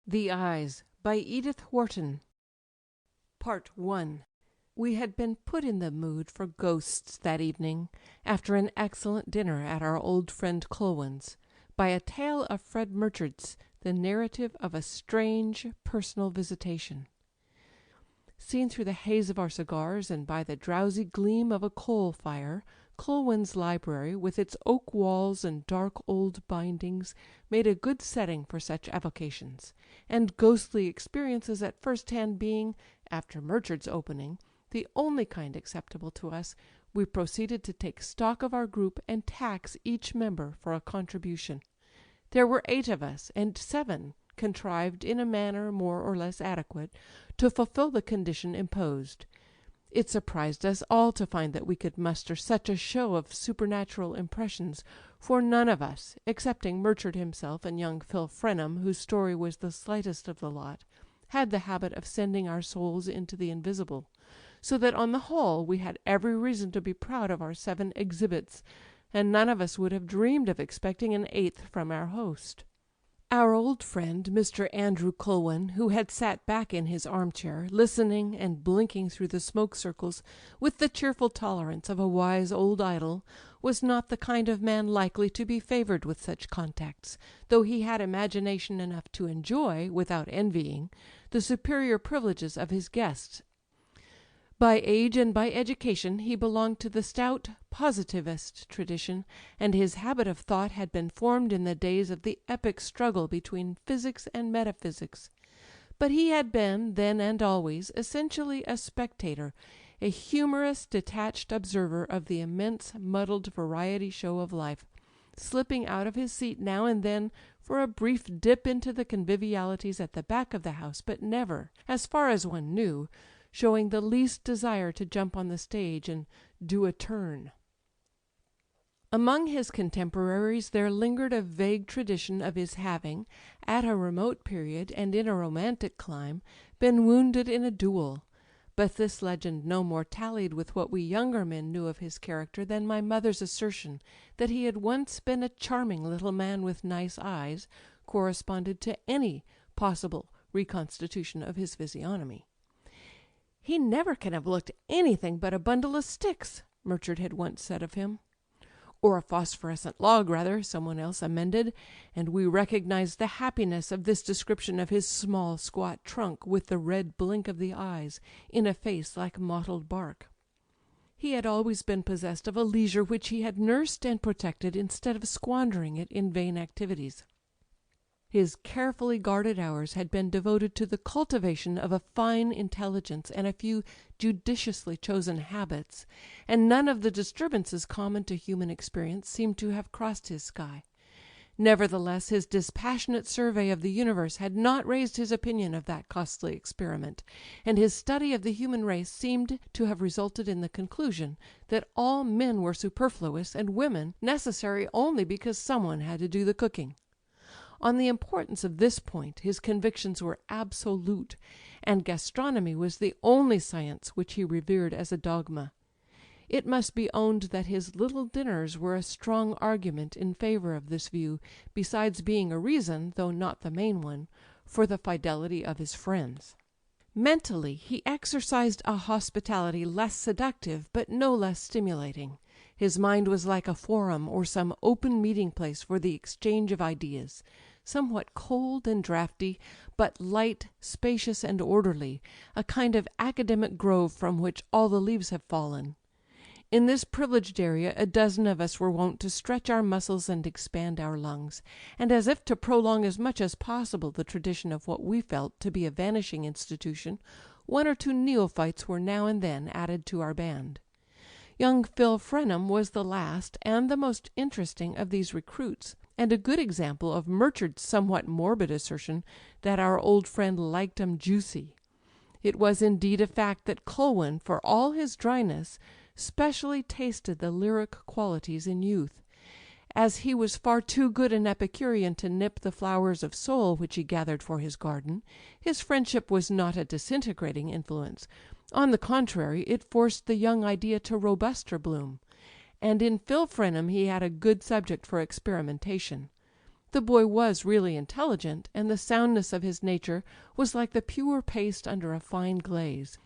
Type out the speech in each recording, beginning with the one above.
The Eyes, by Edith Wharton. Part I. We had been put in the mood for ghosts that evening, after an excellent dinner at our old friend Culwin's, by a tale of Fred Murchard's, the narrative of a strange personal visitation. Seen through the haze of our cigars, and by the drowsy gleam of a coal fire, Culwin's library, with its oak walls and dark old bindings, made a good setting for such avocations; and ghostly experiences at first hand being, after Murchard's opening, the only kind acceptable to us, we proceeded to take stock of our group and tax each member for a contribution. There were 8 of us, and 7 contrived, in a manner more or less adequate, to fulfil the condition imposed. It surprised us all to find that we could muster such a show of supernatural impressions, for none of us, excepting Murchard himself and young Phil Frenham, whose story was the slightest of the lot, had the habit of sending our souls into the invisible, so that on the whole we had every reason to be proud of our 7 exhibits, and none of us would have dreamed of expecting an 8th from our host. Our old friend, Mr. Andrew Culwin, who had sat back in his armchair, listening and blinking through the smoke circles with the cheerful tolerance of a wise old idol, was not the kind of man likely to be favoured with such contacts, though he had imagination enough to enjoy, without envying, the superior privileges of his guests. By age and by education he belonged to the stout positivist tradition, and his habit of thought had been formed in the days of the epic struggle between physics and metaphysics. But he had been, then and always, essentially a spectator, a humorous detached observer of the immense muddled variety show of life, slipping out of his seat now and then for a brief dip into the convivialities at the back of the house, but never, as far as one knew, showing the least desire to jump on the stage and do a turn. Among his contemporaries there lingered a vague tradition of his having, at a remote period and in a romantic clime, been wounded in a duel; but this legend no more tallied with what we younger men knew of his character than my mother's assertion that he had once been a charming little man with nice eyes corresponded to any possible reconstitution of his physiognomy. "He never can have looked anything but a bundle of sticks," Murchard had once said of him. "Or a phosphorescent log, rather," someone else amended, and we recognized the happiness of this description of his small squat trunk, with the red blink of the eyes, in a face like mottled bark. He had always been possessed of a leisure which he had nursed and protected instead of squandering it in vain activities. His carefully guarded hours had been devoted to the cultivation of a fine intelligence and a few judiciously chosen habits, and none of the disturbances common to human experience seemed to have crossed his sky. Nevertheless, his dispassionate survey of the universe had not raised his opinion of that costly experiment, and his study of the human race seemed to have resulted in the conclusion that all men were superfluous and women necessary only because someone had to do the cooking. On the importance of this point his convictions were absolute, and gastronomy was the only science which he revered as a dogma. It must be owned that his little dinners were a strong argument in favour of this view, besides being a reason, though not the main one, for the fidelity of his friends. Mentally he exercised a hospitality less seductive but no less stimulating. His mind was like a forum or some open meeting place for the exchange of ideas, somewhat cold and draughty, but light, spacious, and orderly, a kind of academic grove from which all the leaves have fallen. In this privileged area a dozen of us were wont to stretch our muscles and expand our lungs, and as if to prolong as much as possible the tradition of what we felt to be a vanishing institution, 1 or 2 neophytes were now and then added to our band. Young Phil Frenham was the last and the most interesting of these recruits, and a good example of Murchard's somewhat morbid assertion that our old friend liked 'em juicy. It was indeed a fact that Culwin, for all his dryness, specially tasted the lyric qualities in youth. As he was far too good an Epicurean to nip the flowers of soul which he gathered for his garden, his friendship was not a disintegrating influence; on the contrary, it forced the young idea to robuster bloom. And in Phil Frenham he had a good subject for experimentation. The boy was really intelligent, and the soundness of his nature was like the pure paste under a fine glaze.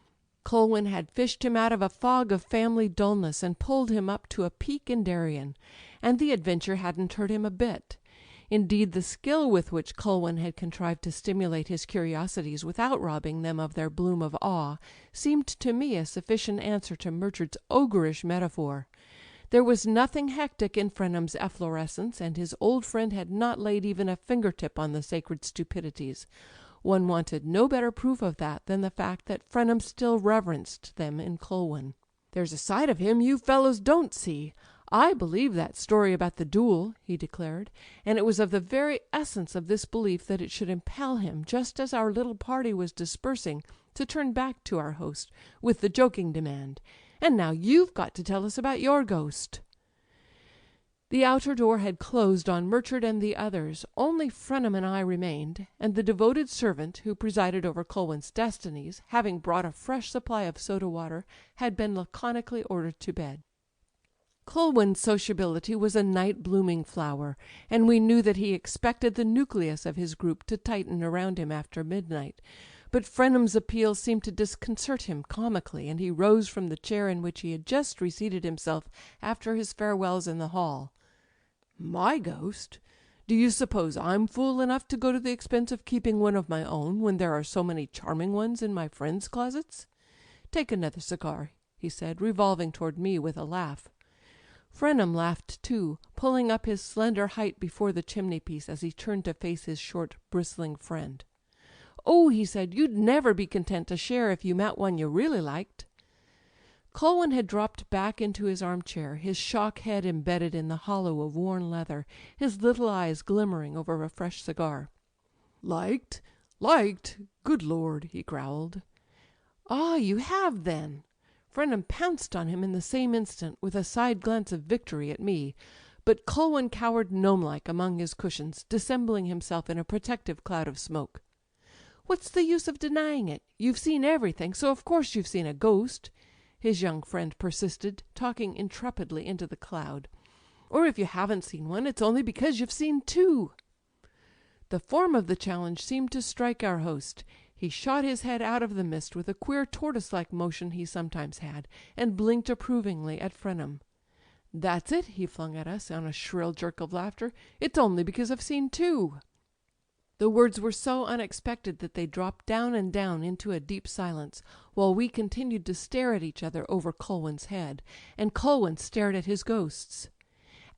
Colwyn had fished him out of a fog of family dullness and pulled him up to a peak in Darien, and the adventure hadn't hurt him a bit. Indeed, the skill with which Colwyn had contrived to stimulate his curiosities without robbing them of their bloom of awe seemed to me a sufficient answer to Murchard's ogreish metaphor. There was nothing hectic in Frenham's efflorescence, and his old friend had not laid even a finger-tip on the sacred stupidities. One wanted no better proof of that than the fact that Frenham still reverenced them in Colwyn. "There's a side of him you fellows don't see. I believe that story about the duel," he declared, and it was of the very essence of this belief that it should impel him, just as our little party was dispersing, to turn back to our host with the joking demand: "And now you've got to tell us about your ghost." The outer door had closed on Murchard and the others. Only Frenham and I remained, and the devoted servant who presided over Colwyn's destinies, having brought a fresh supply of soda water, had been laconically ordered to bed. Colwyn's sociability was a night-blooming flower, and we knew that he expected the nucleus of his group to tighten around him after midnight. But Frenham's appeal seemed to disconcert him comically, and he rose from the chair in which he had just reseated himself after his farewells in the hall. "My ghost? Do you suppose I'm fool enough to go to the expense of keeping one of my own when there are so many charming ones in my friends' closets? Take another cigar," he said, revolving toward me with a laugh. Frenham laughed too, pulling up his slender height before the chimney-piece as he turned to face his short, bristling friend. "Oh," he said, "you'd never be content to share if you met one you really liked." Colwyn had dropped back into his armchair, his shock head embedded in the hollow of worn leather, his little eyes glimmering over a fresh cigar. "Liked? Liked? Good Lord!" he growled. "Ah, you have, then?" Frenham pounced on him in the same instant, with a side glance of victory at me; but Colwyn cowered gnome-like among his cushions, dissembling himself in a protective cloud of smoke. "What's the use of denying it? You've seen everything, so of course you've seen a ghost," his young friend persisted, talking intrepidly into the cloud. "Or if you haven't seen one, it's only because you've seen two." The form of the challenge seemed to strike our host. He shot his head out of the mist with a queer tortoise-like motion he sometimes had, and blinked approvingly at Frenham. "That's it," he flung at us, on a shrill jerk of laughter. "It's only because I've seen two." The words were so unexpected that they dropped down and down into a deep silence, while we continued to stare at each other over Colwyn's head, and Colwyn stared at his ghosts.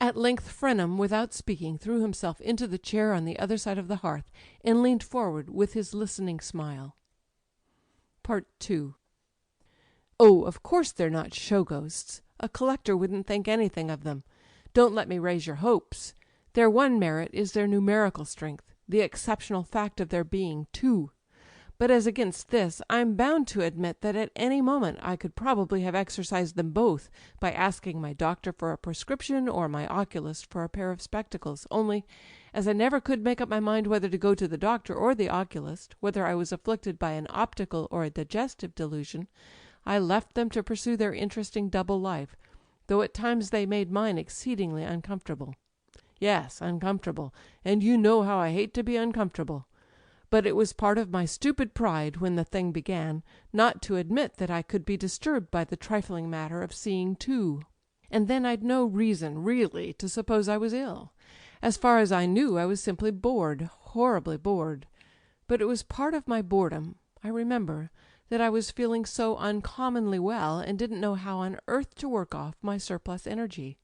At length Frenham, without speaking, threw himself into the chair on the other side of the hearth, and leaned forward with his listening smile. II. "Oh, of course they're not show ghosts. A collector wouldn't think anything of them. Don't let me raise your hopes. Their one merit is their numerical strength, the exceptional fact of their being two. But as against this, I'm bound to admit that at any moment I could probably have exercised them both, by asking my doctor for a prescription or my oculist for a pair of spectacles, only, as I never could make up my mind whether to go to the doctor or the oculist, whether I was afflicted by an optical or a digestive delusion, I left them to pursue their interesting double life, though at times they made mine exceedingly uncomfortable. Yes, uncomfortable, and you know how I hate to be uncomfortable. But it was part of my stupid pride, when the thing began, not to admit that I could be disturbed by the trifling matter of seeing two. And then I'd no reason, really, to suppose I was ill. As far as I knew, I was simply bored, horribly bored. But it was part of my boredom, I remember, that I was feeling so uncommonly well, and didn't know how on earth to work off my surplus energy.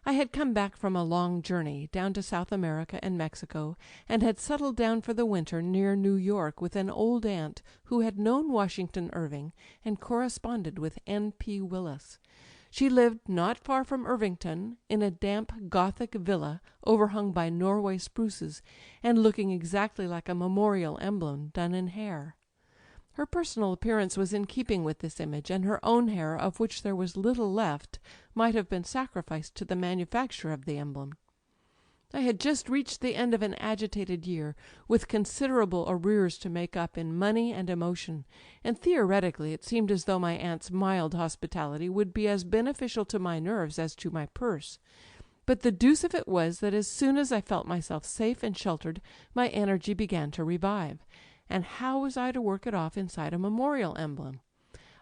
I had come back from a long journey, down to South America and Mexico, and had settled down for the winter near New York with an old aunt who had known Washington Irving and corresponded with N.P. Willis. She lived not far from Irvington, in a damp Gothic villa overhung by Norway spruces, and looking exactly like a memorial emblem done in hair. Her personal appearance was in keeping with this image, and her own hair, of which there was little left, might have been sacrificed to the manufacture of the emblem. I had just reached the end of an agitated year, with considerable arrears to make up in money and emotion, and theoretically it seemed as though my aunt's mild hospitality would be as beneficial to my nerves as to my purse. But the deuce of it was that as soon as I felt myself safe and sheltered my energy began to revive. And how was I to work it off inside a memorial emblem?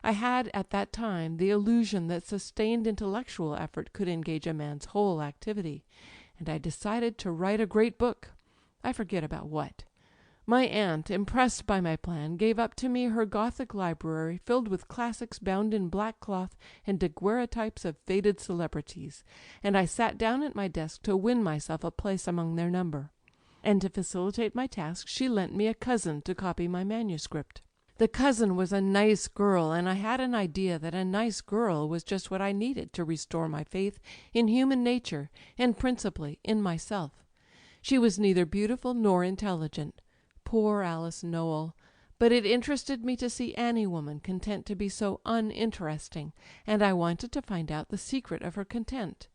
I had at that time the illusion that sustained intellectual effort could engage a man's whole activity, and I decided to write a great book. I forget about what. My aunt, impressed by my plan, gave up to me her Gothic library filled with classics bound in black cloth and daguerreotypes of faded celebrities, and I sat down at my desk to win myself a place among their number. And to facilitate my task she lent me a cousin to copy my manuscript. The cousin was a nice girl, and I had an idea that a nice girl was just what I needed to restore my faith in human nature, and principally in myself. She was neither beautiful nor intelligent. Poor Alice Nowell! But it interested me to see any woman content to be so uninteresting, and I wanted to find out the secret of her content.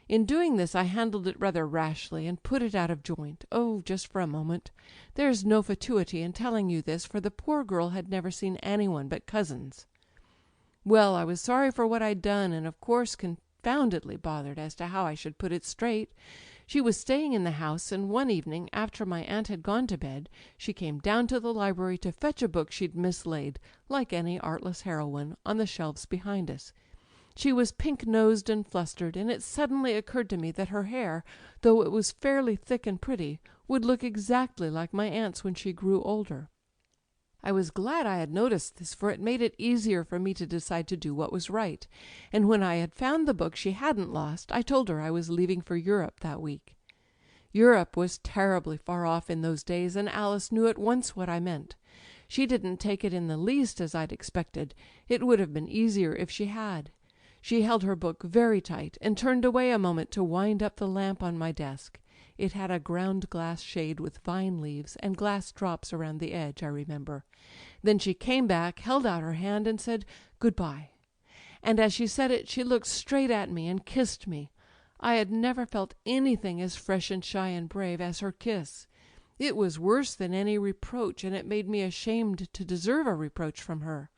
In doing this I handled it rather rashly, and put it out of joint. Oh, just for a moment. There's no fatuity in telling you this, for the poor girl had never seen anyone but cousins. Well, I was sorry for what I'd done, and of course confoundedly bothered as to how I should put it straight. She was staying in the house, and one evening, after my aunt had gone to bed, she came down to the library to fetch a book she'd mislaid, like any artless heroine, on the shelves behind us. She was pink-nosed and flustered, and it suddenly occurred to me that her hair, though it was fairly thick and pretty, would look exactly like my aunt's when she grew older. I was glad I had noticed this, for it made it easier for me to decide to do what was right, and when I had found the book she hadn't lost, I told her I was leaving for Europe that week. Europe was terribly far off in those days, and Alice knew at once what I meant. She didn't take it in the least as I'd expected. It would have been easier if she had. She held her book very tight, and turned away a moment to wind up the lamp on my desk. It had a ground-glass shade with vine leaves and glass drops around the edge, I remember. Then she came back, held out her hand, and said "Good-bye." And as she said it she looked straight at me and kissed me. I had never felt anything as fresh and shy and brave as her kiss. It was worse than any reproach, and it made me ashamed to deserve a reproach from her.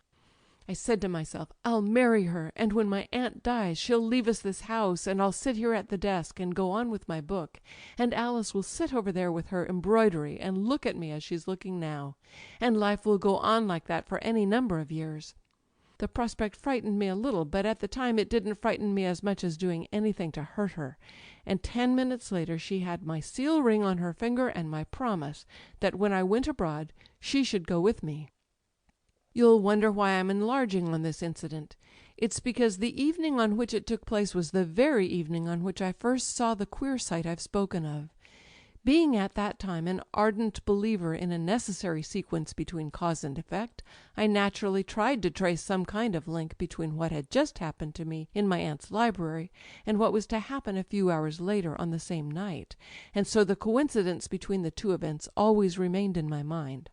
I said to myself, I'll marry her, and when my aunt dies she'll leave us this house, and I'll sit here at the desk and go on with my book, and Alice will sit over there with her embroidery and look at me as she's looking now, and life will go on like that for any number of years. The prospect frightened me a little, but at the time it didn't frighten me as much as doing anything to hurt her, and 10 minutes later she had my seal ring on her finger and my promise that when I went abroad she should go with me. You'll wonder why I'm enlarging on this incident. It's because the evening on which it took place was the very evening on which I first saw the queer sight I've spoken of. Being at that time an ardent believer in a necessary sequence between cause and effect, I naturally tried to trace some kind of link between what had just happened to me in my aunt's library and what was to happen a few hours later on the same night, and so the coincidence between the two events always remained in my mind.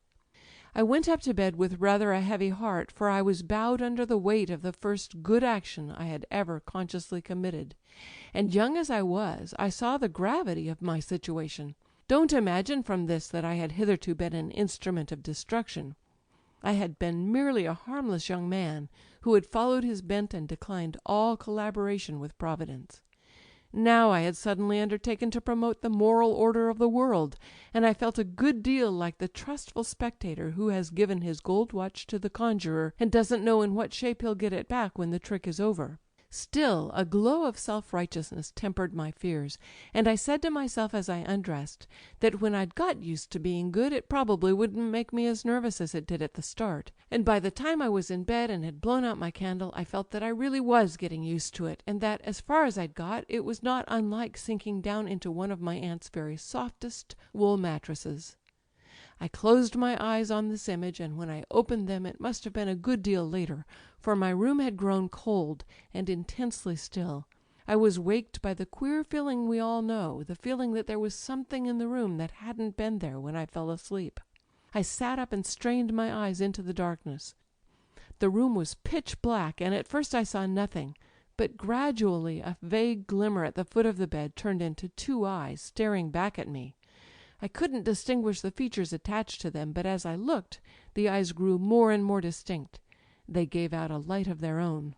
I went up to bed with rather a heavy heart, for I was bowed under the weight of the first good action I had ever consciously committed, and young as I was, I saw the gravity of my situation. Don't imagine from this that I had hitherto been an instrument of destruction. I had been merely a harmless young man who had followed his bent and declined all collaboration with Providence. Now I had suddenly undertaken to promote the moral order of the world, and I felt a good deal like the trustful spectator who has given his gold watch to the conjurer and doesn't know in what shape he'll get it back when the trick is over. Still, a glow of self-righteousness tempered my fears, and I said to myself as I undressed that when I'd got used to being good it probably wouldn't make me as nervous as it did at the start, and by the time I was in bed and had blown out my candle I felt that I really was getting used to it, and that, as far as I'd got, it was not unlike sinking down into one of my aunt's very softest wool mattresses. I closed my eyes on this image, and when I opened them it must have been a good deal later, for my room had grown cold and intensely still. I was waked by the queer feeling we all know, the feeling that there was something in the room that hadn't been there when I fell asleep. I sat up and strained my eyes into the darkness. The room was pitch black, and at first I saw nothing, but gradually a vague glimmer at the foot of the bed turned into 2 eyes staring back at me. I couldn't distinguish the features attached to them, but as I looked the eyes grew more and more distinct. They gave out a light of their own.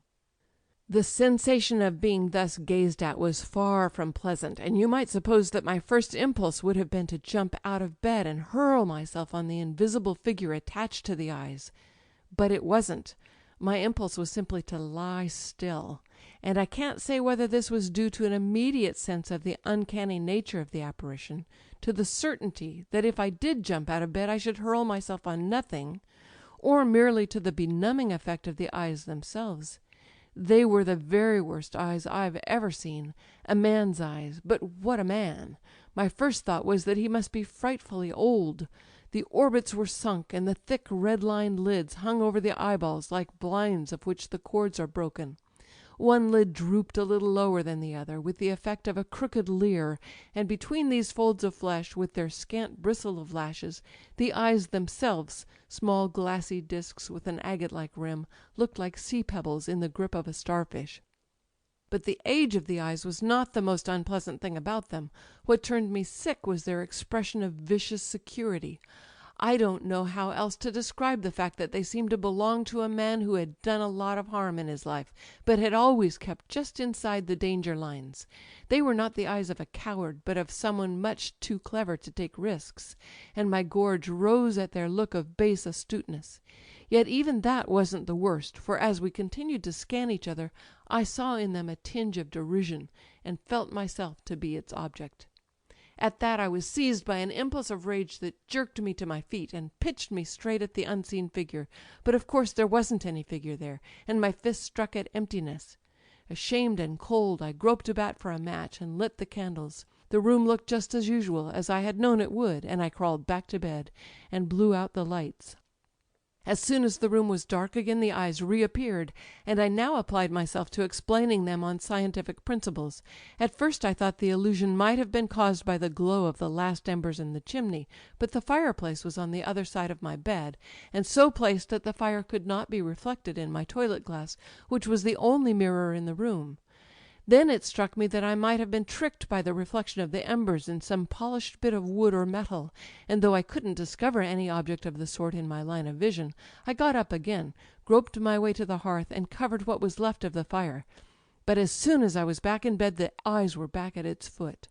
The sensation of being thus gazed at was far from pleasant, and you might suppose that my first impulse would have been to jump out of bed and hurl myself on the invisible figure attached to the eyes. But it wasn't. My impulse was simply to lie still, and I can't say whether this was due to an immediate sense of the uncanny nature of the apparition, to the certainty that if I did jump out of bed I should hurl myself on nothing, or merely to the benumbing effect of the eyes themselves. They were the very worst eyes I've ever seen. A man's eyes, but what a man! My first thought was that he must be frightfully old. The orbits were sunk, and the thick red-lined lids hung over the eyeballs like blinds of which the cords are broken. One lid drooped a little lower than the other, with the effect of a crooked leer, and between these folds of flesh, with their scant bristle of lashes, the eyes themselves, small glassy discs with an agate-like rim, looked like sea-pebbles in the grip of a starfish. But the age of the eyes was not the most unpleasant thing about them. What turned me sick was their expression of vicious security. I don't know how else to describe the fact that they seemed to belong to a man who had done a lot of harm in his life, but had always kept just inside the danger lines. They were not the eyes of a coward, but of someone much too clever to take risks, and my gorge rose at their look of base astuteness. Yet even that wasn't the worst, for as we continued to scan each other I saw in them a tinge of derision, and felt myself to be its object. At that I was seized by an impulse of rage that jerked me to my feet and pitched me straight at the unseen figure; but of course there wasn't any figure there, and my fist struck at emptiness. Ashamed and cold, I groped about for a match and lit the candles. The room looked just as usual, as I had known it would, and I crawled back to bed and blew out the lights. As soon as the room was dark again the eyes reappeared, and I now applied myself to explaining them on scientific principles. At first I thought the illusion might have been caused by the glow of the last embers in the chimney, but the fireplace was on the other side of my bed, and so placed that the fire could not be reflected in my toilet glass, which was the only mirror in the room. Then it struck me that I might have been tricked by the reflection of the embers in some polished bit of wood or metal, and though I couldn't discover any object of the sort in my line of vision, I got up again, groped my way to the hearth, and covered what was left of the fire. But as soon as I was back in bed the eyes were back at its foot.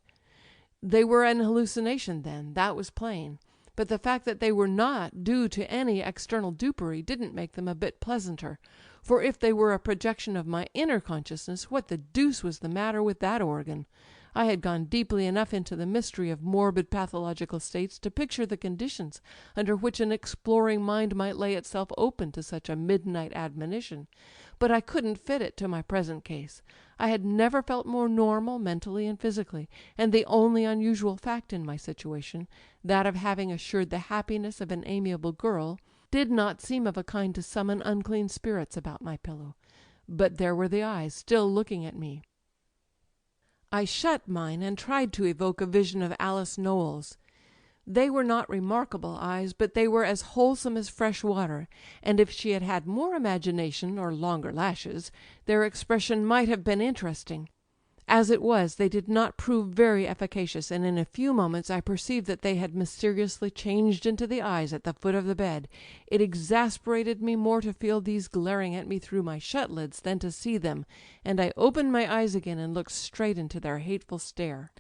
They were an hallucination then, that was plain; but the fact that they were not due to any external dupery didn't make them a bit pleasanter. For if they were a projection of my inner consciousness, what the deuce was the matter with that organ? I had gone deeply enough into the mystery of morbid pathological states to picture the conditions under which an exploring mind might lay itself open to such a midnight admonition; but I couldn't fit it to my present case. I had never felt more normal, mentally and physically, and the only unusual fact in my situation, that of having assured the happiness of an amiable girl, did not seem of a kind to summon unclean spirits about my pillow. But there were the eyes, still looking at me. I shut mine and tried to evoke a vision of Alice Nowell's. They were not remarkable eyes, but they were as wholesome as fresh water, and if she had had more imagination, or longer lashes, their expression might have been interesting. As it was, they did not prove very efficacious, and in a few moments I perceived that they had mysteriously changed into the eyes at the foot of the bed. It exasperated me more to feel these glaring at me through my shut lids than to see them, and I opened my eyes again and looked straight into their hateful stare.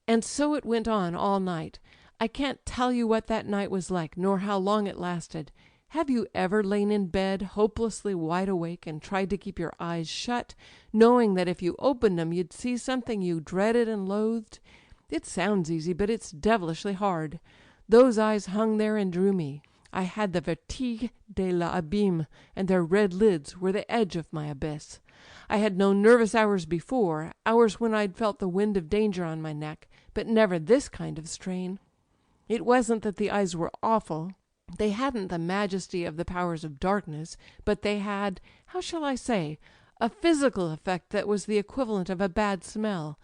And so it went on all night. I can't tell you what that night was like, nor how long it lasted. Have you ever lain in bed, hopelessly wide awake, and tried to keep your eyes shut, knowing that if you opened them you'd see something you dreaded and loathed? It sounds easy, but it's devilishly hard. Those eyes hung there and drew me. I had the vertige de l'abîme, and their red lids were the edge of my abyss. I had known nervous hours before, hours when I'd felt the wind of danger on my neck, but never this kind of strain. It wasn't that the eyes were awful. They hadn't the majesty of the powers of darkness, but they had, how shall I say, a physical effect that was the equivalent of a bad smell.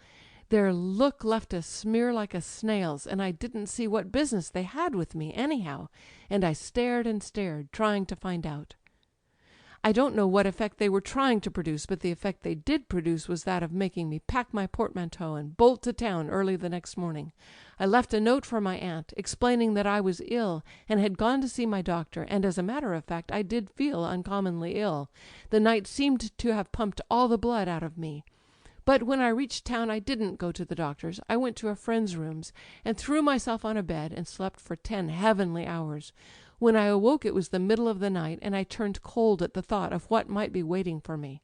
Their look left a smear like a snail's, and I didn't see what business they had with me, anyhow, and I stared and stared, trying to find out. I don't know what effect they were trying to produce, but the effect they did produce was that of making me pack my portmanteau and bolt to town early the next morning. I left a note for my aunt, explaining that I was ill and had gone to see my doctor, and as a matter of fact I did feel uncommonly ill. The night seemed to have pumped all the blood out of me. But when I reached town I didn't go to the doctor's. I went to a friend's rooms and threw myself on a bed and slept for 10 heavenly hours. When I awoke it was the middle of the night, and I turned cold at the thought of what might be waiting for me.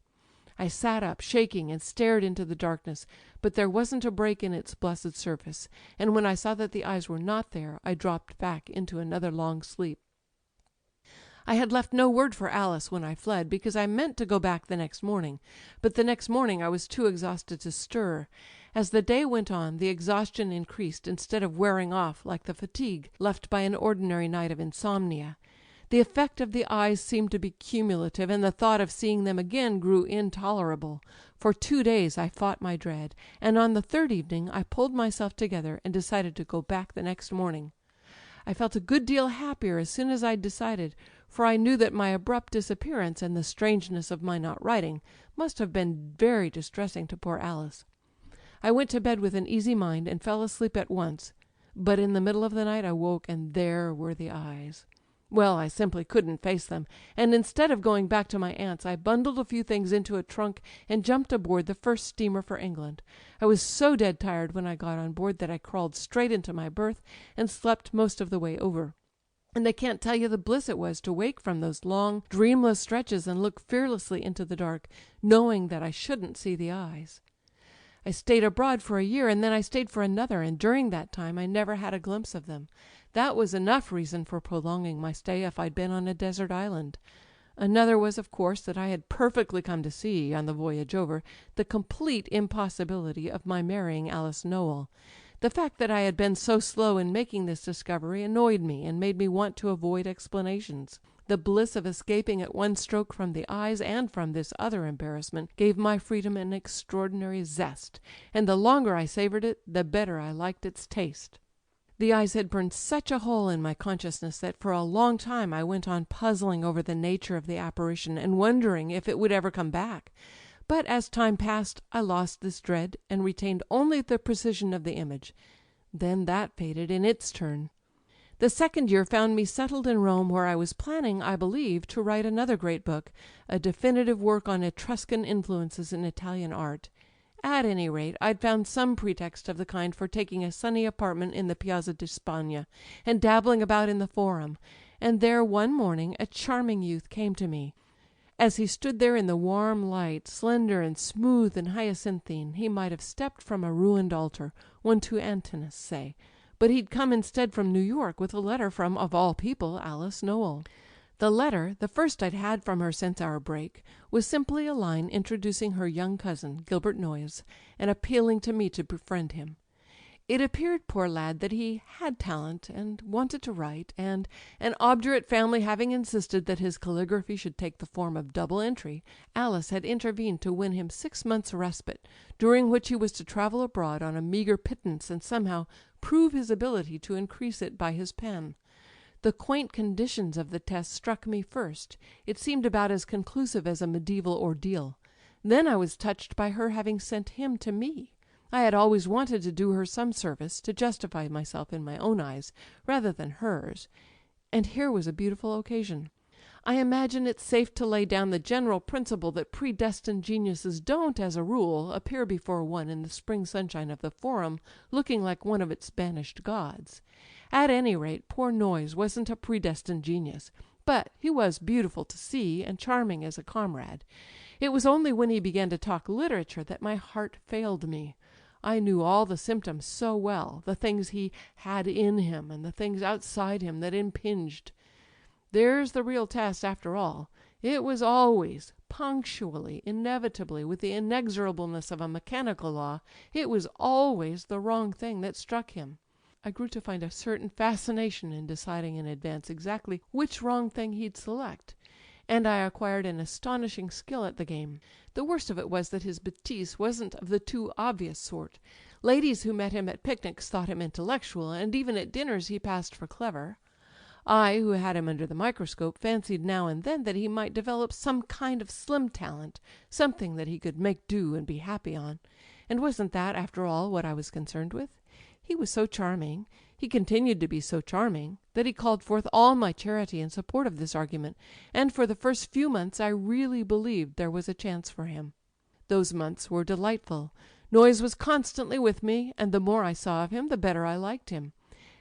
I sat up, shaking, and stared into the darkness, but there wasn't a break in its blessed surface, and when I saw that the eyes were not there I dropped back into another long sleep. I had left no word for Alice when I fled, because I meant to go back the next morning, but the next morning I was too exhausted to stir. As the day went on the exhaustion increased instead of wearing off like the fatigue left by an ordinary night of insomnia. The effect of the eyes seemed to be cumulative, and the thought of seeing them again grew intolerable. For 2 days I fought my dread, and on the third evening I pulled myself together and decided to go back the next morning. I felt a good deal happier as soon as I'd decided, for I knew that my abrupt disappearance and the strangeness of my not writing must have been very distressing to poor Alice. I went to bed with an easy mind and fell asleep at once, but in the middle of the night I woke, and there were the eyes. Well, I simply couldn't face them, and instead of going back to my aunt's I bundled a few things into a trunk and jumped aboard the first steamer for England. I was so dead tired when I got on board that I crawled straight into my berth and slept most of the way over. And I can't tell you the bliss it was to wake from those long, dreamless stretches and look fearlessly into the dark, knowing that I shouldn't see the eyes. I stayed abroad for a year, and then I stayed for another, and during that time I never had a glimpse of them. That was enough reason for prolonging my stay if I'd been on a desert island. Another was, of course, that I had perfectly come to see, on the voyage over, the complete impossibility of my marrying Alice Nowell. The fact that I had been so slow in making this discovery annoyed me and made me want to avoid explanations. The bliss of escaping at one stroke from the eyes and from this other embarrassment gave my freedom an extraordinary zest, and the longer I savoured it the better I liked its taste. The eyes had burned such a hole in my consciousness that for a long time I went on puzzling over the nature of the apparition and wondering if it would ever come back. But as time passed I lost this dread and retained only the precision of the image. Then that faded in its turn. The second year found me settled in Rome, where I was planning, I believe, to write another great book, a definitive work on Etruscan influences in Italian art. At any rate, I'd found some pretext of the kind for taking a sunny apartment in the Piazza di Spagna, and dabbling about in the Forum, and there one morning a charming youth came to me. As he stood there in the warm light, slender and smooth and hyacinthine, he might have stepped from a ruined altar, one to Antinous, say. But he'd come instead from New York with a letter from, of all people, Alice Nowell. The letter, the first I'd had from her since our break, was simply a line introducing her young cousin, Gilbert Noyes, and appealing to me to befriend him. It appeared, poor lad, that he had talent and wanted to write, and, an obdurate family having insisted that his calligraphy should take the form of double entry, Alice had intervened to win him 6 months' respite, during which he was to travel abroad on a meagre pittance and somehow prove his ability to increase it by his pen. The quaint conditions of the test struck me first. It seemed about as conclusive as a medieval ordeal. Then I was touched by her having sent him to me. I had always wanted to do her some service, to justify myself in my own eyes rather than hers, and here was a beautiful occasion. I imagine it's safe to lay down the general principle that predestined geniuses don't, as a rule, appear before one in the spring sunshine of the Forum looking like one of its banished gods. At any rate, poor Noyes wasn't a predestined genius, but he was beautiful to see and charming as a comrade. It was only when he began to talk literature that my heart failed me. I knew all the symptoms so well, the things he had in him and the things outside him that impinged. There's the real test, after all. It was always, punctually, inevitably, with the inexorableness of a mechanical law, it was always the wrong thing that struck him. I grew to find a certain fascination in deciding in advance exactly which wrong thing he'd select, and I acquired an astonishing skill at the game. The worst of it was that his bêtise wasn't of the too obvious sort. Ladies who met him at picnics thought him intellectual, and even at dinners he passed for clever. I, who had him under the microscope, fancied now and then that he might develop some kind of slim talent, something that he could make do and be happy on. And wasn't that, after all, what I was concerned with? He was so charming, he continued to be so charming, that he called forth all my charity in support of this argument, and for the first few months I really believed there was a chance for him. Those months were delightful. Noyes was constantly with me, and the more I saw of him the better I liked him.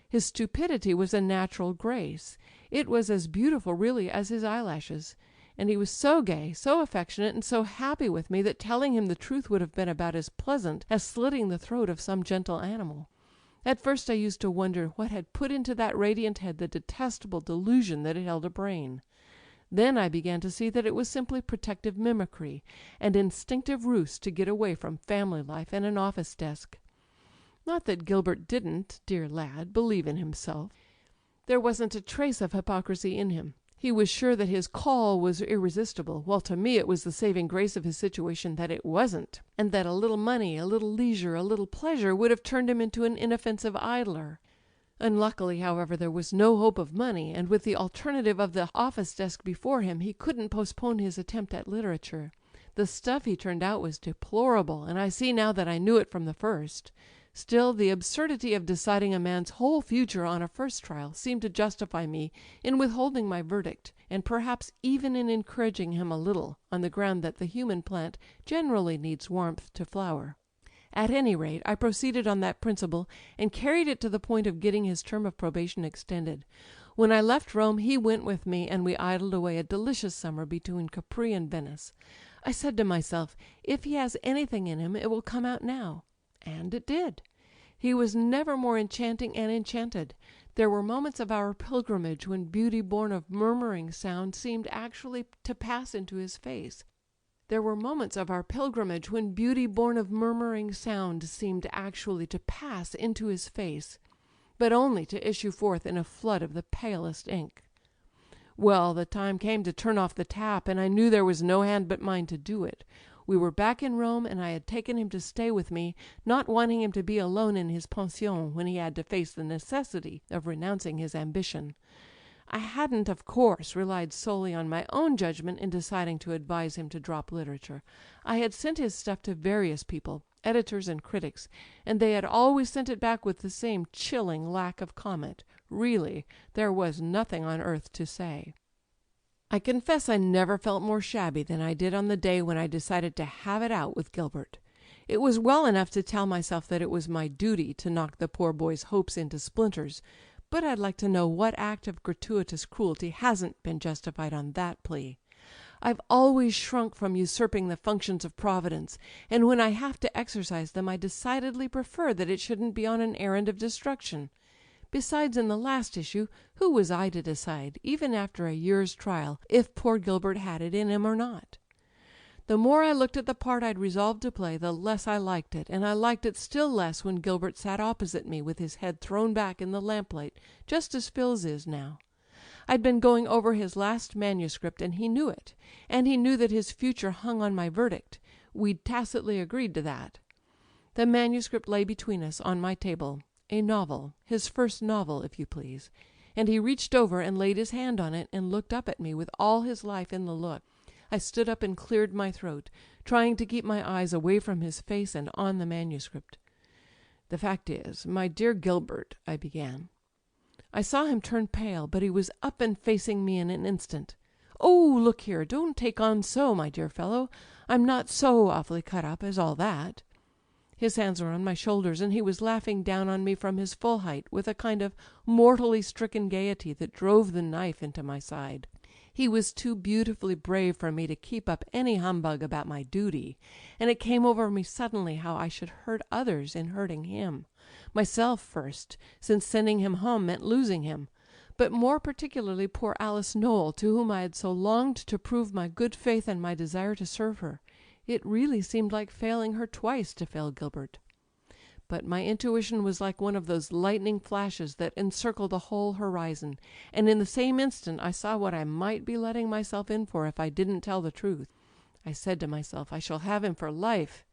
His stupidity was a natural grace. It was as beautiful, really, as his eyelashes. And he was so gay, so affectionate, and so happy with me that telling him the truth would have been about as pleasant as slitting the throat of some gentle animal. At first I used to wonder what had put into that radiant head the detestable delusion that it held a brain. Then I began to see that it was simply protective mimicry, and instinctive ruse to get away from family life and an office desk. Not that Gilbert didn't, dear lad, believe in himself. There wasn't a trace of hypocrisy in him. He was sure that his call was irresistible, while to me it was the saving grace of his situation that it wasn't, and that a little money, a little leisure, a little pleasure would have turned him into an inoffensive idler. Unluckily, however, there was no hope of money, and with the alternative of the office desk before him he couldn't postpone his attempt at literature. The stuff he turned out was deplorable, and I see now that I knew it from the first. Still, the absurdity of deciding a man's whole future on a first trial seemed to justify me in withholding my verdict, and perhaps even in encouraging him a little, on the ground that the human plant generally needs warmth to flower. At any rate, I proceeded on that principle, and carried it to the point of getting his term of probation extended. When I left Rome he went with me, and we idled away a delicious summer between Capri and Venice. I said to myself, if he has anything in him, it will come out now. And it did. He was never more enchanting and enchanted. There were moments of our pilgrimage when beauty born of murmuring sound seemed actually to pass into his face. There were moments of our pilgrimage when beauty born of murmuring sound seemed actually to pass into his face, but only to issue forth in a flood of the palest ink. Well, the time came to turn off the tap, and I knew there was no hand but mine to do it. We were back in Rome, and I had taken him to stay with me, not wanting him to be alone in his pension when he had to face the necessity of renouncing his ambition. I hadn't, of course, relied solely on my own judgment in deciding to advise him to drop literature. I had sent his stuff to various people, editors and critics, and they had always sent it back with the same chilling lack of comment. Really, there was nothing on earth to say. I confess I never felt more shabby than I did on the day when I decided to have it out with Gilbert. It was well enough to tell myself that it was my duty to knock the poor boy's hopes into splinters, but I'd like to know what act of gratuitous cruelty hasn't been justified on that plea. I've always shrunk from usurping the functions of Providence, and when I have to exercise them I decidedly prefer that it shouldn't be on an errand of destruction. Besides, in the last issue, who was I to decide, even after a year's trial, if poor Gilbert had it in him or not? The more I looked at the part I'd resolved to play, the less I liked it, and I liked it still less when Gilbert sat opposite me with his head thrown back in the lamplight, just as Phil's is now. I'd been going over his last manuscript, and he knew it, and he knew that his future hung on my verdict. We'd tacitly agreed to that. The manuscript lay between us on my table. A novel, his first novel, if you please, and he reached over and laid his hand on it and looked up at me with all his life in the look. I stood up and cleared my throat, trying to keep my eyes away from his face and on the manuscript. "The fact is, my dear Gilbert," I began. I saw him turn pale, but he was up and facing me in an instant. "Oh, look here, don't take on so, my dear fellow. I'm not so awfully cut up as all that." His hands were on my shoulders, and he was laughing down on me from his full height with a kind of mortally stricken gaiety that drove the knife into my side. He was too beautifully brave for me to keep up any humbug about my duty, and it came over me suddenly how I should hurt others in hurting him. Myself first, since sending him home meant losing him, but more particularly poor Alice Nowell, to whom I had so longed to prove my good faith and my desire to serve her. It really seemed like failing her twice to fail Gilbert. But my intuition was like one of those lightning flashes that encircle the whole horizon, and in the same instant I saw what I might be letting myself in for if I didn't tell the truth. I said to myself, I shall have him for life,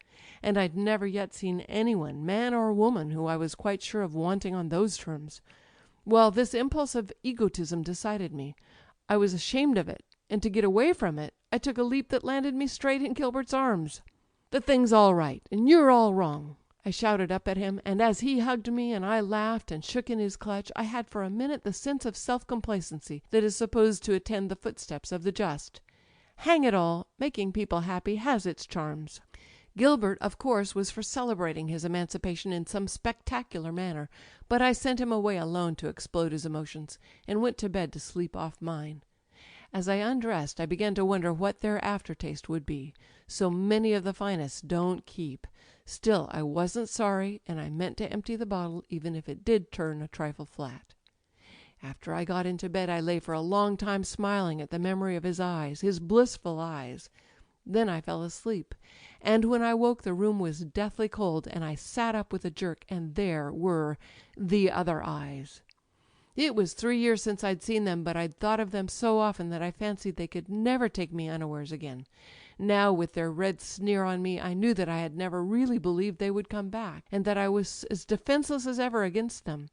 and I'd never yet seen anyone, man or woman, who I was quite sure of wanting on those terms. Well, this impulse of egotism decided me. I was ashamed of it, and to get away from it I took a leap that landed me straight in Gilbert's arms. "The thing's all right, and you're all wrong," I shouted up at him, and as he hugged me and I laughed and shook in his clutch, I had for a minute the sense of self-complacency that is supposed to attend the footsteps of the just. Hang it all, making people happy has its charms. Gilbert, of course, was for celebrating his emancipation in some spectacular manner, but I sent him away alone to explode his emotions, and went to bed to sleep off mine. As I undressed I began to wonder what their aftertaste would be. So many of the finest don't keep. Still, I wasn't sorry, and I meant to empty the bottle, even if it did turn a trifle flat. After I got into bed I lay for a long time smiling at the memory of his eyes, his blissful eyes. Then I fell asleep, and when I woke the room was deathly cold, and I sat up with a jerk, and there were the other eyes. It was 3 years since I'd seen them, but I'd thought of them so often that I fancied they could never take me unawares again. Now, with their red sneer on me, I knew that I had never really believed they would come back, and that I was as defenseless as ever against them.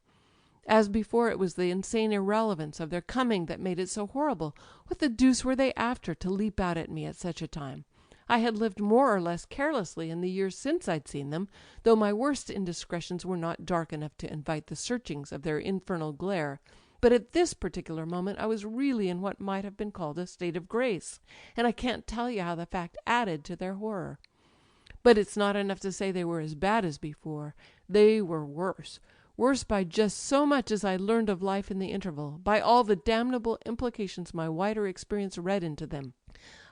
As before, it was the insane irrelevance of their coming that made it so horrible. What the deuce were they after, to leap out at me at such a time? I had lived more or less carelessly in the years since I'd seen them, though my worst indiscretions were not dark enough to invite the searchings of their infernal glare. But at this particular moment I was really in what might have been called a state of grace, and I can't tell you how the fact added to their horror. But it's not enough to say they were as bad as before. They were worse by just so much as I learned of life in the interval, by all the damnable implications my wider experience read into them.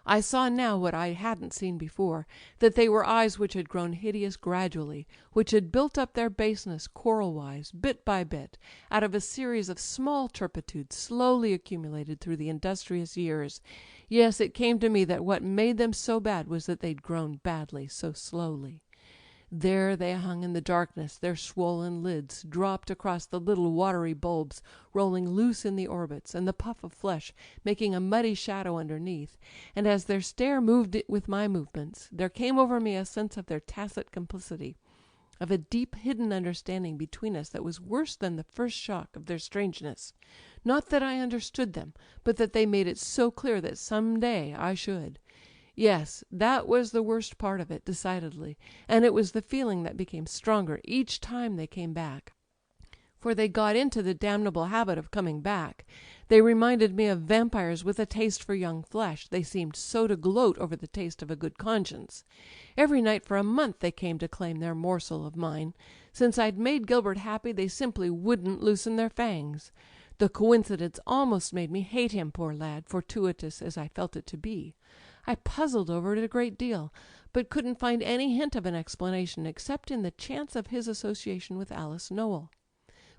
I saw now what I hadn't seen before, that they were eyes which had grown hideous gradually, which had built up their baseness coral-wise, bit by bit, out of a series of small turpitudes slowly accumulated through the industrious years. Yes, it came to me that what made them so bad was that they'd grown badly so slowly. There they hung in the darkness, their swollen lids dropped across the little watery bulbs, rolling loose in the orbits, and the puff of flesh making a muddy shadow underneath. And as their stare moved with my movements, there came over me a sense of their tacit complicity, of a deep hidden understanding between us that was worse than the first shock of their strangeness. Not that I understood them, but that they made it so clear that some day I should. Yes, that was the worst part of it, decidedly, and it was the feeling that became stronger each time they came back. For they got into the damnable habit of coming back. They reminded me of vampires with a taste for young flesh. They seemed so to gloat over the taste of a good conscience. Every night for a month they came to claim their morsel of mine. Since I'd made Gilbert happy, they simply wouldn't loosen their fangs. The coincidence almost made me hate him, poor lad, fortuitous as I felt it to be. I puzzled over it a great deal, but couldn't find any hint of an explanation except in the chance of his association with Alice Nowell.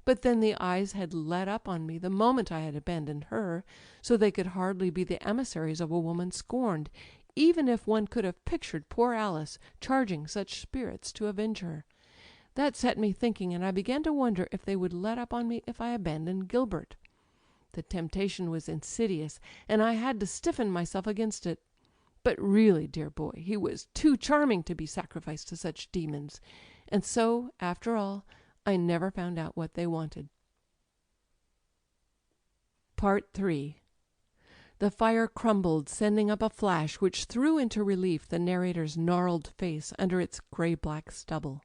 But then the eyes had let up on me the moment I had abandoned her, so they could hardly be the emissaries of a woman scorned, even if one could have pictured poor Alice charging such spirits to avenge her. That set me thinking, and I began to wonder if they would let up on me if I abandoned Gilbert. The temptation was insidious, and I had to stiffen myself against it. But really, dear boy, he was too charming to be sacrificed to such demons. And so, after all, I never found out what they wanted. Part 3. The fire crumbled, sending up a flash which threw into relief the narrator's gnarled face under its grey-black stubble.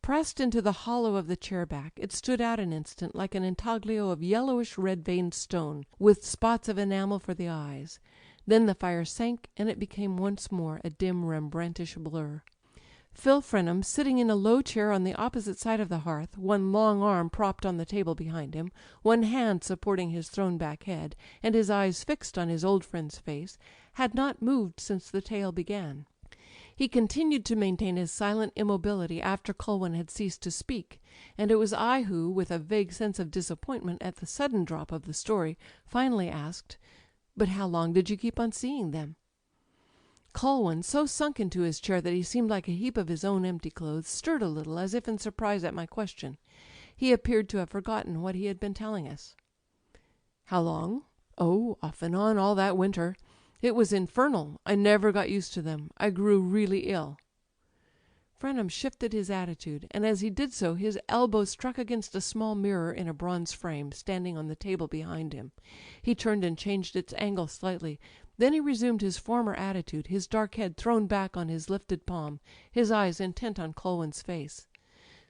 Pressed into the hollow of the chair back, it stood out an instant like an intaglio of yellowish red-veined stone, with spots of enamel for the eyes. Then the fire sank, and it became once more a dim Rembrandtish blur. Phil Frenham, sitting in a low chair on the opposite side of the hearth, one long arm propped on the table behind him, one hand supporting his thrown-back head, and his eyes fixed on his old friend's face, had not moved since the tale began. He continued to maintain his silent immobility after Culwin had ceased to speak, and it was I who, with a vague sense of disappointment at the sudden drop of the story, finally asked: "But how long did you keep on seeing them?" Culwin, so sunk into his chair that he seemed like a heap of his own empty clothes, stirred a little, as if in surprise at my question. He appeared to have forgotten what he had been telling us. "How long? Oh, off and on, all that winter. It was infernal. I never got used to them. I grew really ill." Frenham shifted his attitude, and as he did so his elbow struck against a small mirror in a bronze frame standing on the table behind him. He turned and changed its angle slightly. Then he resumed his former attitude, his dark head thrown back on his lifted palm, his eyes intent on Culwin's face.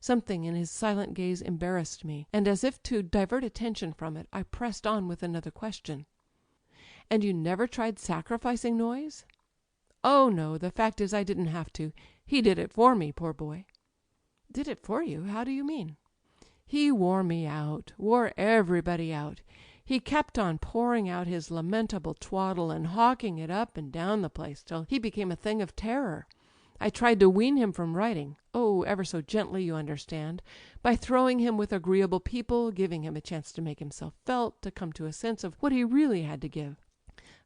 Something in his silent gaze embarrassed me, and as if to divert attention from it I pressed on with another question. "And you never tried sacrificing Noyes?" "Oh, no. The fact is I didn't have to. He did it for me, poor boy." "Did it for you? How do you mean?" "He wore me out, wore everybody out. He kept on pouring out his lamentable twaddle and hawking it up and down the place till he became a thing of terror. I tried to wean him from writing ever so gently, you understand, by throwing him with agreeable people, giving him a chance to make himself felt, to come to a sense of what he really had to give.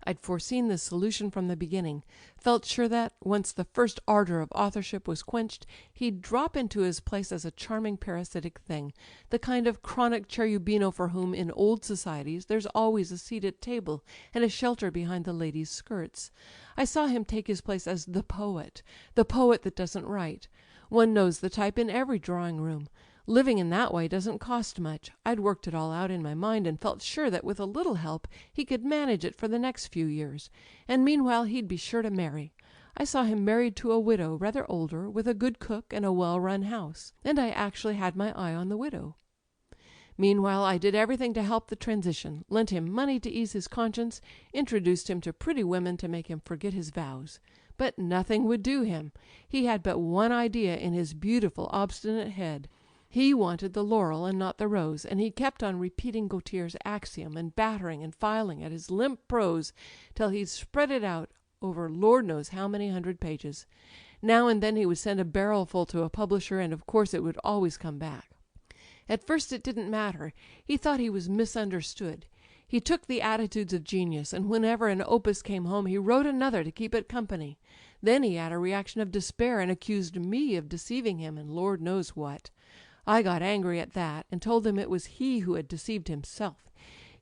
I'd foreseen this solution from the beginning, felt sure that, once the first ardor of authorship was quenched, he'd drop into his place as a charming parasitic thing, the kind of chronic cherubino for whom, in old societies, there's always a seat at table and a shelter behind the ladies' skirts. I saw him take his place as the poet that doesn't write. One knows the type in every drawing-room. Living in that way doesn't cost much. I'd worked it all out in my mind, and felt sure that with a little help he could manage it for the next few years. And meanwhile he'd be sure to marry. I saw him married to a widow, rather older, with a good cook and a well-run house. And I actually had my eye on the widow. Meanwhile I did everything to help the transition, lent him money to ease his conscience, introduced him to pretty women to make him forget his vows. But nothing would do him. He had but one idea in his beautiful, obstinate head. He wanted the laurel and not the rose, and he kept on repeating Gautier's axiom, and battering and filing at his limp prose till he'd spread it out over Lord knows how many 100 pages. Now and then he would send a barrelful to a publisher, and of course it would always come back. At first it didn't matter. He thought he was misunderstood. He took the attitudes of genius, and whenever an opus came home he wrote another to keep it company. Then he had a reaction of despair and accused me of deceiving him, and Lord knows what. I got angry at that, and told him it was he who had deceived himself.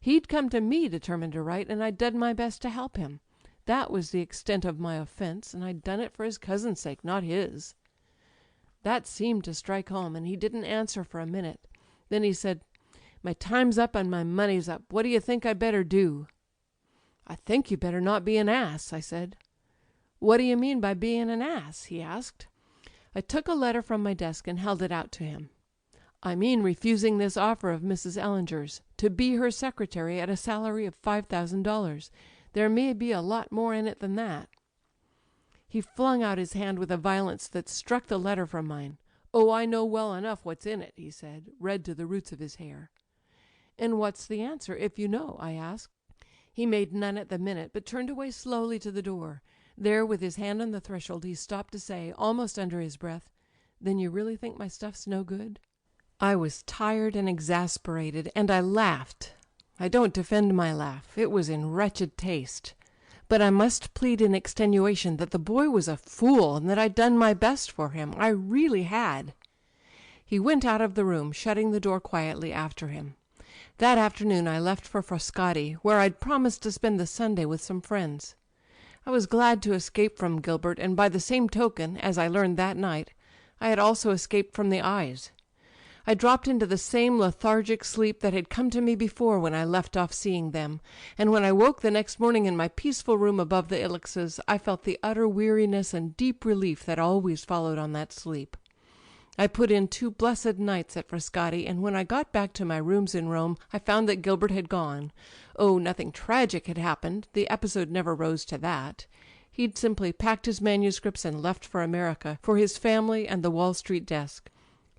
He'd come to me determined to write, and I'd done my best to help him. That was the extent of my offence, and I'd done it for his cousin's sake, not his." That seemed to strike home, and he didn't answer for a minute. Then he said, "My time's up and my money's up. What do you think I'd better do?" "I think you better not be an ass," I said. "What do you mean by being an ass?" he asked. I took a letter from my desk and held it out to him. "I mean refusing this offer of Mrs. Ellinger's, to be her secretary at a salary of $5,000. There may be a lot more in it than that." He flung out his hand with a violence that struck the letter from mine. "Oh, I know well enough what's in it," he said, red to the roots of his hair. "And what's the answer, if you know?" I asked. He made none at the minute, but turned away slowly to the door. There, with his hand on the threshold, he stopped to say, almost under his breath, "Then you really think my stuff's no good?" I was tired and exasperated, and I laughed. I don't defend my laugh. It was in wretched taste. But I must plead in extenuation that the boy was a fool, and that I'd done my best for him. I really had. He went out of the room, shutting the door quietly after him. That afternoon I left for Frascati, where I'd promised to spend the Sunday with some friends. I was glad to escape from Gilbert, and by the same token, as I learned that night, I had also escaped from the eyes. I dropped into the same lethargic sleep that had come to me before when I left off seeing them, and when I woke the next morning in my peaceful room above the ilexes, I felt the utter weariness and deep relief that always followed on that sleep. I put in 2 blessed nights at Frascati, and when I got back to my rooms in Rome I found that Gilbert had gone. Oh, nothing tragic had happened. The episode never rose to that. He'd simply packed his manuscripts and left for America, for his family and the Wall Street desk.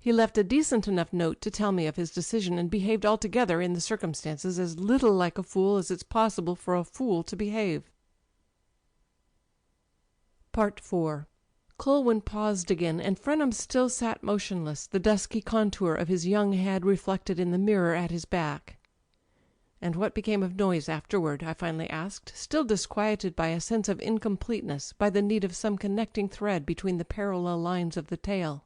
He left a decent enough note to tell me of his decision, and behaved altogether, in the circumstances, as little like a fool as it's possible for a fool to behave. Part 4. Culwin paused again, and Frenham still sat motionless, the dusky contour of his young head reflected in the mirror at his back. "And what became of Noyes afterward?" I finally asked, still disquieted by a sense of incompleteness, by the need of some connecting thread between the parallel lines of the tale.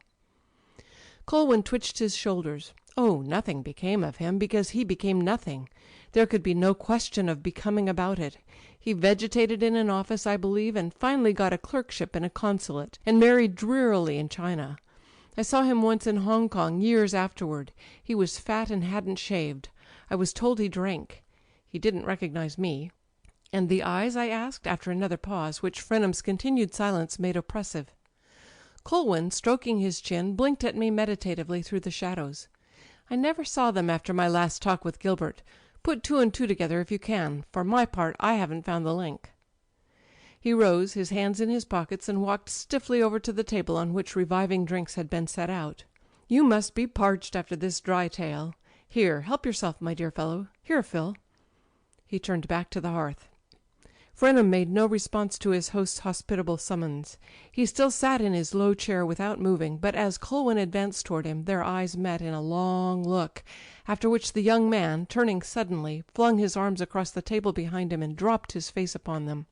Culwin twitched his shoulders. "Oh, nothing became of him, because he became nothing. There could be no question of becoming about it. He vegetated in an office, I believe, and finally got a clerkship in a consulate, and married drearily in China. I saw him once in Hong Kong, years afterward. He was fat and hadn't shaved. I was told he drank. He didn't recognize me." "And the eyes?" I asked, after another pause, which Frenham's continued silence made oppressive. Colwyn, stroking his chin, blinked at me meditatively through the shadows. "I never saw them after my last talk with Gilbert. Put two and two together if you can. For my part, I haven't found the link." He rose, his hands in his pockets, and walked stiffly over to the table on which reviving drinks had been set out. "You must be parched after this dry tale. Here, help yourself, my dear fellow. Here, Phil." He turned back to the hearth. Frenham made no response to his host's hospitable summons. He still sat in his low chair without moving, but as Colwyn advanced toward him their eyes met in a long look, after which the young man, turning suddenly, flung his arms across the table behind him and dropped his face upon them.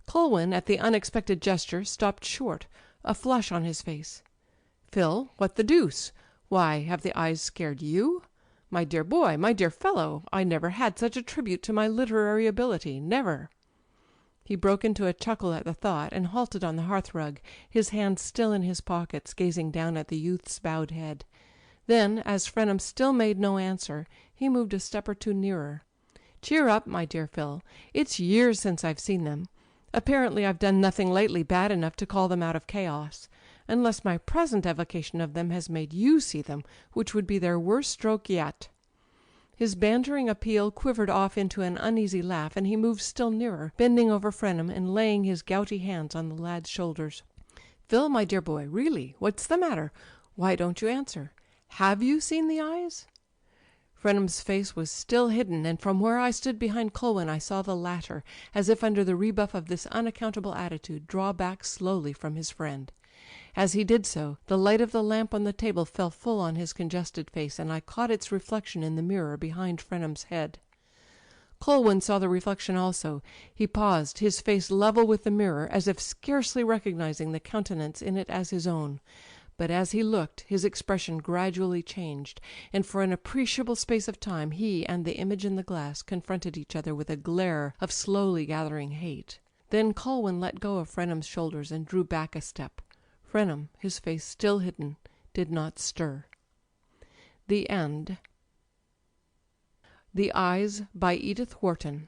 Colwyn, at the unexpected gesture, stopped short, a flush on his face. "Phil, what the deuce? Why, have the eyes scared you? My dear boy, my dear fellow, I never had such a tribute to my literary ability, never." He broke into a chuckle at the thought, and halted on the hearthrug, his hands still in his pockets, gazing down at the youth's bowed head. Then, as Frenham still made no answer, he moved a step or two nearer. "Cheer up, my dear Phil. It's years since I've seen them. Apparently I've done nothing lately bad enough to call them out of chaos. Unless my present evocation of them has made you see them, which would be their worst stroke yet." His bantering appeal quivered off into an uneasy laugh, and he moved still nearer, bending over Frenham and laying his gouty hands on the lad's shoulders. "Phil, my dear boy, really, what's the matter? Why don't you answer? Have you seen the eyes?" Frenham's face was still hidden, and from where I stood behind Colwyn I saw the latter, as if under the rebuff of this unaccountable attitude, draw back slowly from his friend. As he did so, the light of the lamp on the table fell full on his congested face, and I caught its reflection in the mirror behind Frenham's head. Colwyn saw the reflection also. He paused, his face level with the mirror, as if scarcely recognizing the countenance in it as his own. But as he looked, his expression gradually changed, and for an appreciable space of time he and the image in the glass confronted each other with a glare of slowly gathering hate. Then Colwyn let go of Frenham's shoulders and drew back a step. Frenham, his face still hidden, did not stir. The End. The Eyes, by Edith Wharton.